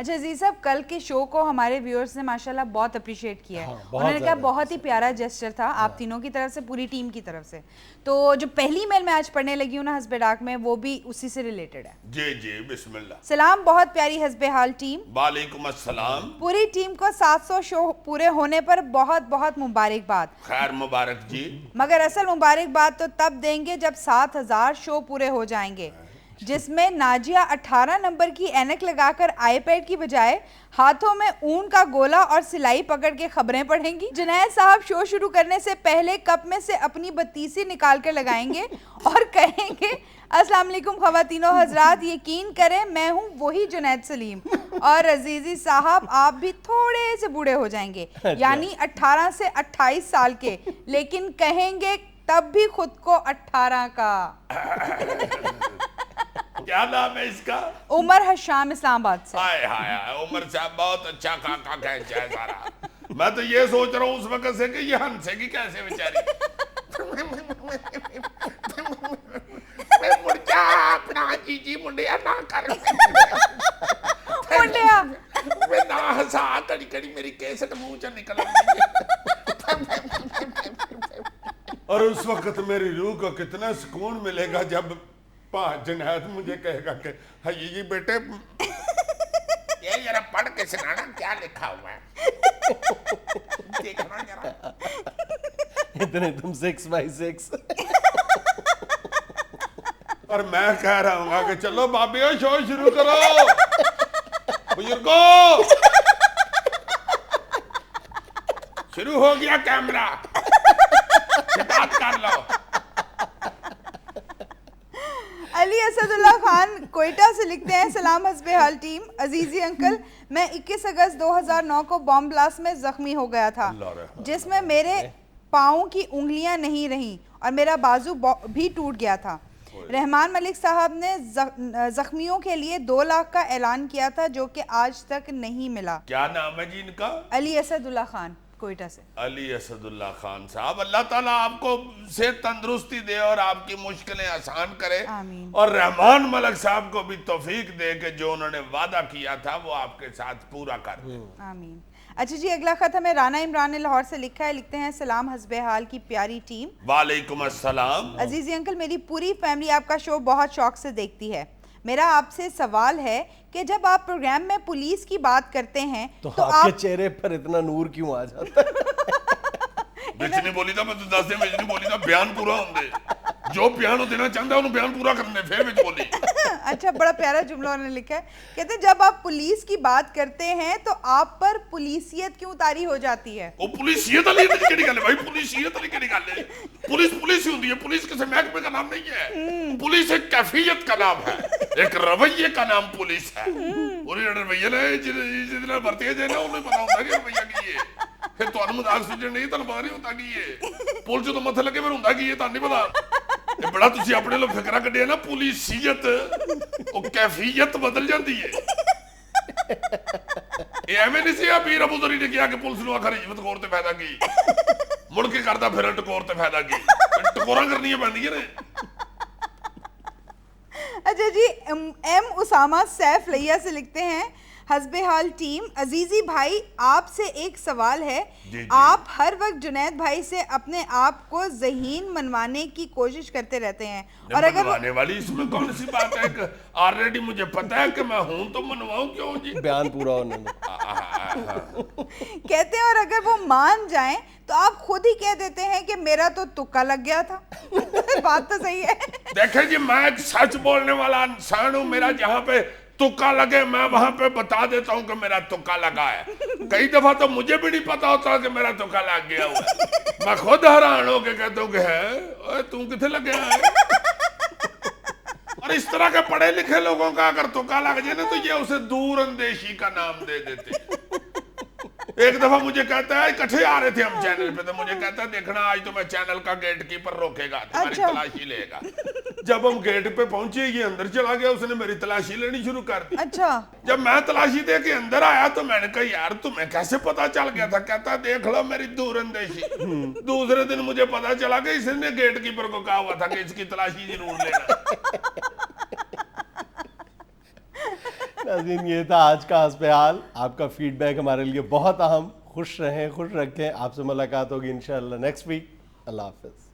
अच्छा जी साहब, कल के शो को हमारे व्यूअर्स ने माशाल्लाह बहुत अप्रिशिएट किया है। उन्होंने कहा बहुत ही प्यारा जेस्चर था आप तीनों की तरफ से, पूरी टीम की तरफ से। तो जो पहली मेल मैं आज पढ़ने लगी हूँ ना हस्बे डाक में, वो भी उसी से रिलेटेड है। जी जी बिस्मिल्लाह। सलाम बहुत प्यारी हस्बे हाल टीम। वालेकुम अस्सलाम। पूरी टीम को 700 शो पूरे होने पर बहुत बहुत मुबारकबाद। खैर मुबारक जी। मगर असल मुबारकबाद तो तब देंगे जब 7000 शो पूरे हो जाएंगे, जिसमें नाजिया 18 नंबर की ऐनक लगाकर आईपैड की बजाय हाथों में ऊन का गोला और सिलाई पकड़ के खबरें पढ़ेंगी। जुनैद साहब शो शुरू करने से पहले कप में से अपनी बत्तीसी निकाल कर लगाएंगे और कहेंगे अस्सलाम वालेकुम ख़वातीनो हजरात, यकीन करें मैं हूँ वही जुनैद सलीम। और अजीजी साहब आप भी थोड़े से बूढ़े हो जाएंगे, यानी 18 से 28 साल के, लेकिन कहेंगे तब भी खुद को 18 का। क्या नाम है इसका? उमर हशाम इस्लामाबाद से। हाय हाय हाय, उमर साहब बहुत अच्छा काका कहता है सारा। मैं तो ये सोच रहा हूँ उस वक्त से कि ये हंसेगी कैसे बेचारी। मुर्जा अपना जीजी मुंडिया ना कर। मुंडिया मैं ना हंसा, कड़ी कड़ी मेरी केसट मुंह से निकल आई। और उस वक्त मेरी रूह को कितना सुकून मिलेगा जब जुनैद मुझे कहेगा कि हाँ ये बेटे ये जरा पढ़ के सुनाना क्या लिखा हुआ है। देखना जरा। इतने तुम 6x6। और मैं कह रहा हूँ कि चलो भाभी शो शुरू करो बुजुर्गो। शुरू हो गया कैमरा, बात कर लो। अली असदुल्ला खान कोयटा से लिखते हैं, सलाम हस्बे हाल टीम। अजीजी अंकल, मैं 21 अगस्त 2009 को बॉम्ब ब्लास्ट में जख्मी हो गया था, जिसमें मेरे पाँव की उंगलियां नहीं रहीं और मेरा बाजू भी टूट गया था। रहमान मलिक साहब ने जख्मियों के लिए 2 लाख का ऐलान किया था, जो कि आज तक नहीं मिला। क्या नाम है जी इनका? अली असदुल्ला खान कोयटा से। अली असदुल्ला खान साहब, अल्लाह ताला आपको सेहत तंदुरुस्ती दे और आपकी मुश्किलें आसान करे। आमीन। और रहमान मलिक साहब को भी तौफीक दे कि जो उन्होंने वादा किया था वो आपके साथ पूरा कर दे। आमीन। अच्छा जी, अगला खत हमें राना इमरान ने लाहौर से लिखा है। लिखते हैं, सलाम हस्बे हाल की प्यारी टीम। वालेकुम अस्सलाम। अजीजी अंकल, मेरी पूरी फैमिली आपका शो बहुत शौक से देखती है। मेरा आपसे सवाल है कि जब आप प्रोग्राम में पुलिस की बात करते हैं तो आपके चेहरे पर इतना नूर क्यों आ जाता है? बिजनी बोली था, मैं तो 10 दिन बिजनी बोली था, बयान पूरा होंगे जो बयान देना चाहता है उन्हें बयान पूरा करने फिर बिच बोली। अच्छा, बड़ा प्यारा जुमला उन्होंने लिखा है। कहते जब आप पुलिस की बात करते हैं तो आप पर पुलिसियत क्यों तारी हो जाती है? वो पुलिसियत वाली केड़ी गल है भाई, पुलिसियत वाली केड़ी गल है? पुलिस पुलिस ही होती है, पुलिस किसी महकमे का नाम नहीं है। पुलिस एक कैफियत का नाम है, एक रवैये का नाम पुलिस है। और ये रवैया ने जितना भर्ती है ना उन्हें पता होता है कि रवैया की है। फिर तो मजाक सुझे नहीं, तो पता नहीं होता कि ये पुलिस जो मथे लगे फिर होता कि ये नहीं पता। ये बड़ा तुसी अपने लो फिकरा कढ़िया ना, पुलिसियत वो कैफियत बदल जाती है। ये एवं नहीं सी पीर अबू दरी ने किया कि पुलिस नूं आखिर इज्जत टकोर ते फायदा की, मुड़ के करदा फिर टकोर ते फायदा की, टकोरा करनी पैंदियां ने। अच्छा जी, एम उसामा सैफ लिया से लिखते हैं, हस्बे हाल टीम। अजीजी भाई, आपसे एक सवाल है। आप हर वक्त जुनैद भाई से अपने आप को ज़हीन मनवाने की कोशिश करते रहते हैं, और अगर मनवाने वाली इसमें कौन सी बात है? ऑलरेडी मुझे पता है कि मैं हूं तो मनवाऊं क्यों जी? बयान पूरा होने दो। कहते हैं और अगर वो मान जाएं तो आप खुद ही कह देते हैं कि मेरा तो तुक्का लग गया था। बात तो सही है। देखें जी, मैं एक सच बोलने वाला इंसान हूं। मेरा जहां पे तुक्का लगे मैं वहां पे बता देता हूं कि मेरा तुक्का लगा है। कई दफा तो मुझे भी नहीं पता होता कि मेरा तुक्का लग गया हुआ है। मैं खुद हैरान होके कहता हूं कि है तू किथे लग गया है। और इस तरह के पढ़े लिखे लोगों का अगर तुक्का लग जाए ना तो ये उसे दूर अंदेशी का नाम दे देते। एक दफा मुझे कहता है, इकट्ठे आ रहे थे हम चैनल पे, तो मुझे कहता है देखना आज तो मैं चैनल का गेट कीपर रोकेगा, तुम्हारी तलाशी लेगा। जब हम गेट पे पहुंचे ये अंदर चला गया, उसने मेरी तलाशी लेनी शुरू कर दी। अच्छा, जब मैं तलाशी दे के अंदर आया तो मैंने कहा यार तुम्हें कैसे पता चल गया था? कहता देख लो मेरी दूर अंदेशी। दूसरे दिन मुझे पता चला कि इसने गेट कीपर को कहा हुआ था कि इसकी तलाशी जरूर लेना। नाज़रीन, ये था आज का हस्ब हाल। आपका फीडबैक हमारे लिए बहुत अहम। खुश रहें, खुश रखें। आपसे मुलाकात होगी इंशाअल्लाह नेक्स्ट वीक। अल्लाह हाफ़िज़।